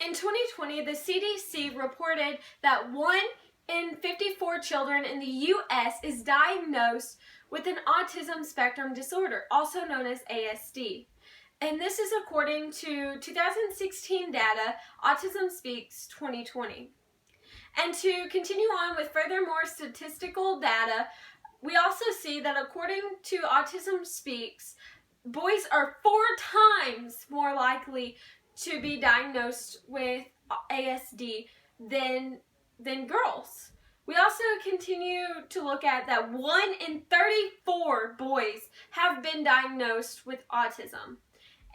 In 2020, the CDC reported that 1 in 54 children in the U.S. is diagnosed with an autism spectrum disorder, also known as ASD. And this is according to 2016 data, Autism Speaks 2020. And to continue on with further more statistical data, we also see that according to Autism Speaks, boys are 4 times more likely to be diagnosed with ASD than girls. We also continue to look at that 1 in 34 boys have been diagnosed with autism,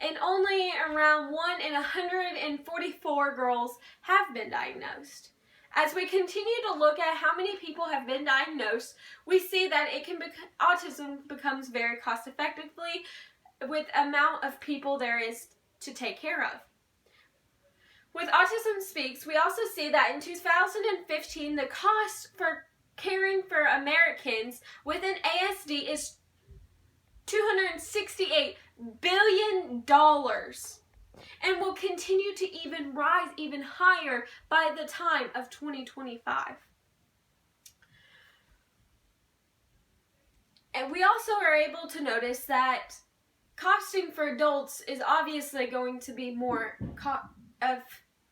and only around 1 in 144 girls have been diagnosed. As we continue to look at how many people have been diagnosed, we see that autism becomes very cost effectively with the amount of people there is to take care of. With Autism Speaks, we also see that in 2015, the cost for caring for Americans with an ASD is $268 billion and will continue to even rise even higher by the time of 2025. And we also are able to notice that costing for adults is obviously going to be more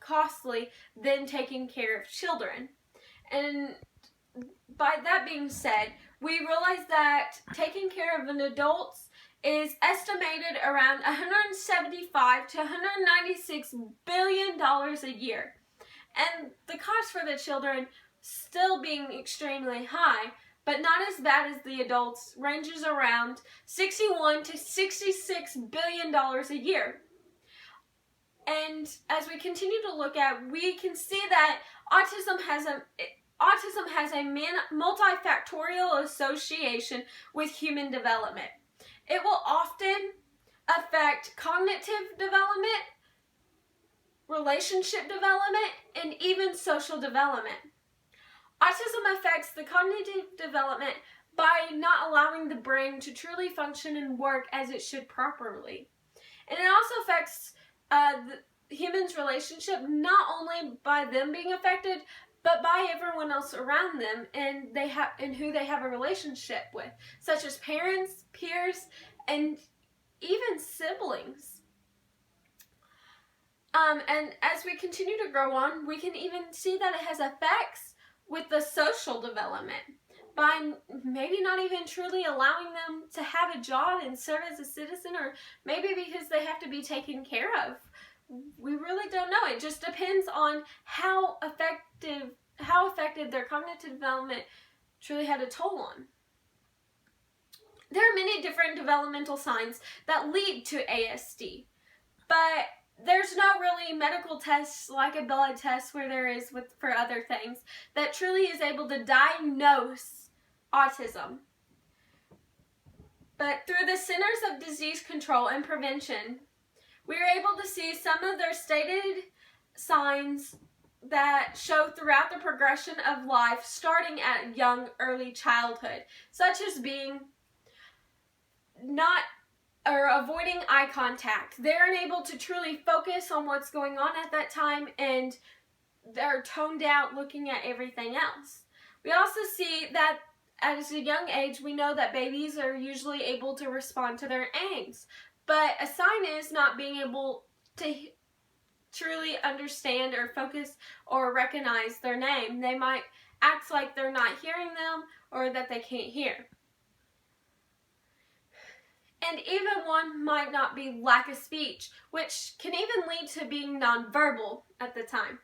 costly than taking care of children. And by that being said, we realize that taking care of an adult is estimated around $175 to $196 billion a year. And the cost for the children still being extremely high, but not as bad as the adults, ranges around $61 to $66 billion a year. And as we continue to look at, we can see that autism has a multifactorial association with human development. It will often affect cognitive development, relationship development, and even social development. Autism affects the cognitive development by not allowing the brain to truly function and work as it should properly. And it also affects the humans' relationship, not only by them being affected, but by everyone else around them and who they have a relationship with, such as parents, peers, and even siblings. And as we continue to grow on, we can even see that it has effects with the social development by maybe not even truly allowing them to have a job and serve as a citizen, or maybe because they have to be taken care of. We really don't know. It just depends on how effective their cognitive development truly had a toll on. There are many different developmental signs that lead to ASD, but there's not really medical tests like a blood test where there is for other things that truly is able to diagnose autism. But through the Centers of Disease Control and Prevention, we are able to see some of their stated signs that show throughout the progression of life, starting at young, early childhood, such as being avoiding eye contact. They're unable to truly focus on what's going on at that time, and they're toned out looking at everything else. We also see that at a young age, we know that babies are usually able to respond to their aims. But a sign is not being able to truly understand or focus or recognize their name. They might act like they're not hearing them or that they can't hear. And even one might not be lack of speech, which can even lead to being nonverbal at the time.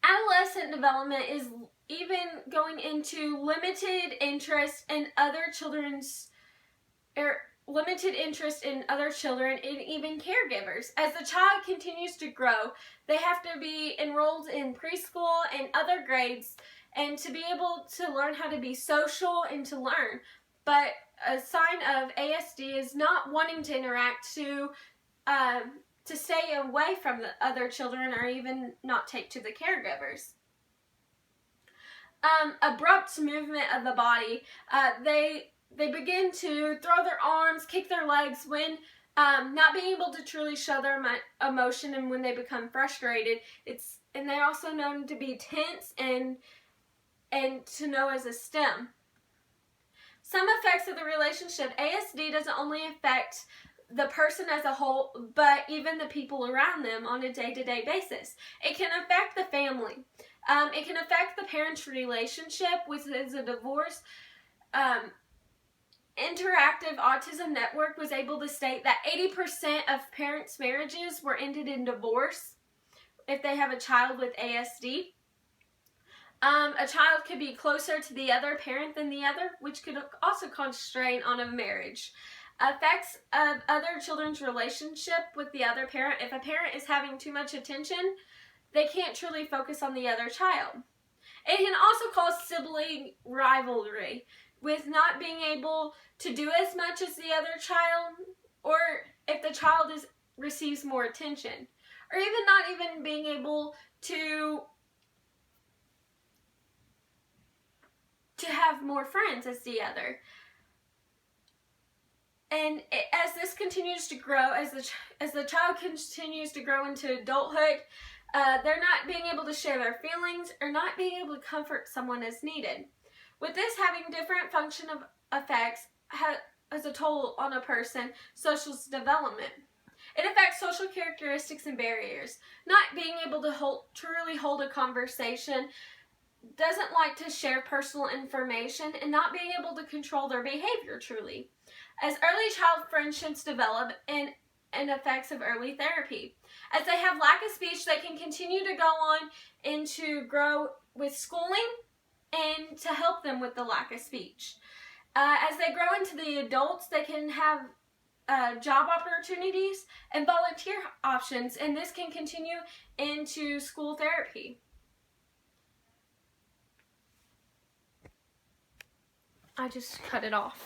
Adolescent development is even going into limited interest in other children and even caregivers. As the child continues to grow, they have to be enrolled in preschool and other grades and to be able to learn how to be social and to learn. But a sign of ASD is not wanting to interact, to stay away from the other children or even not take to the caregivers. Abrupt movement of the body. They begin to throw their arms, kick their legs when Not being able to truly show their emotion, and when they become frustrated, and they're also known to be tense and to know as a stem. Some effects of the relationship. ASD doesn't only affect the person as a whole, but even the people around them on a day-to-day basis. It can affect the family. It can affect the parents' relationship, which is a divorce. Interactive Autism Network was able to state that 80% of parents' marriages were ended in divorce if they have a child with ASD. A child could be closer to the other parent than the other, which could also cause strain on a marriage. Effects of other children's relationship with the other parent. If a parent is having too much attention, they can't truly focus on the other child. It can also cause sibling rivalry, with not being able to do as much as the other child, or if the child receives more attention, or even not even being able to have more friends as the other. And as this continues to grow, as the child continues to grow into adulthood, they're not being able to share their feelings or not being able to comfort someone as needed. With this having different function of effects as a toll on a person's social development. It affects social characteristics and barriers. Not being able to truly hold a conversation, doesn't like to share personal information, and not being able to control their behavior truly. As early child friendships develop and effects of early therapy. As they have lack of speech, they can continue to go on and to grow with schooling and to help them with the lack of speech. As they grow into the adults, they can have job opportunities and volunteer options, and this can continue into school therapy. I just cut it off.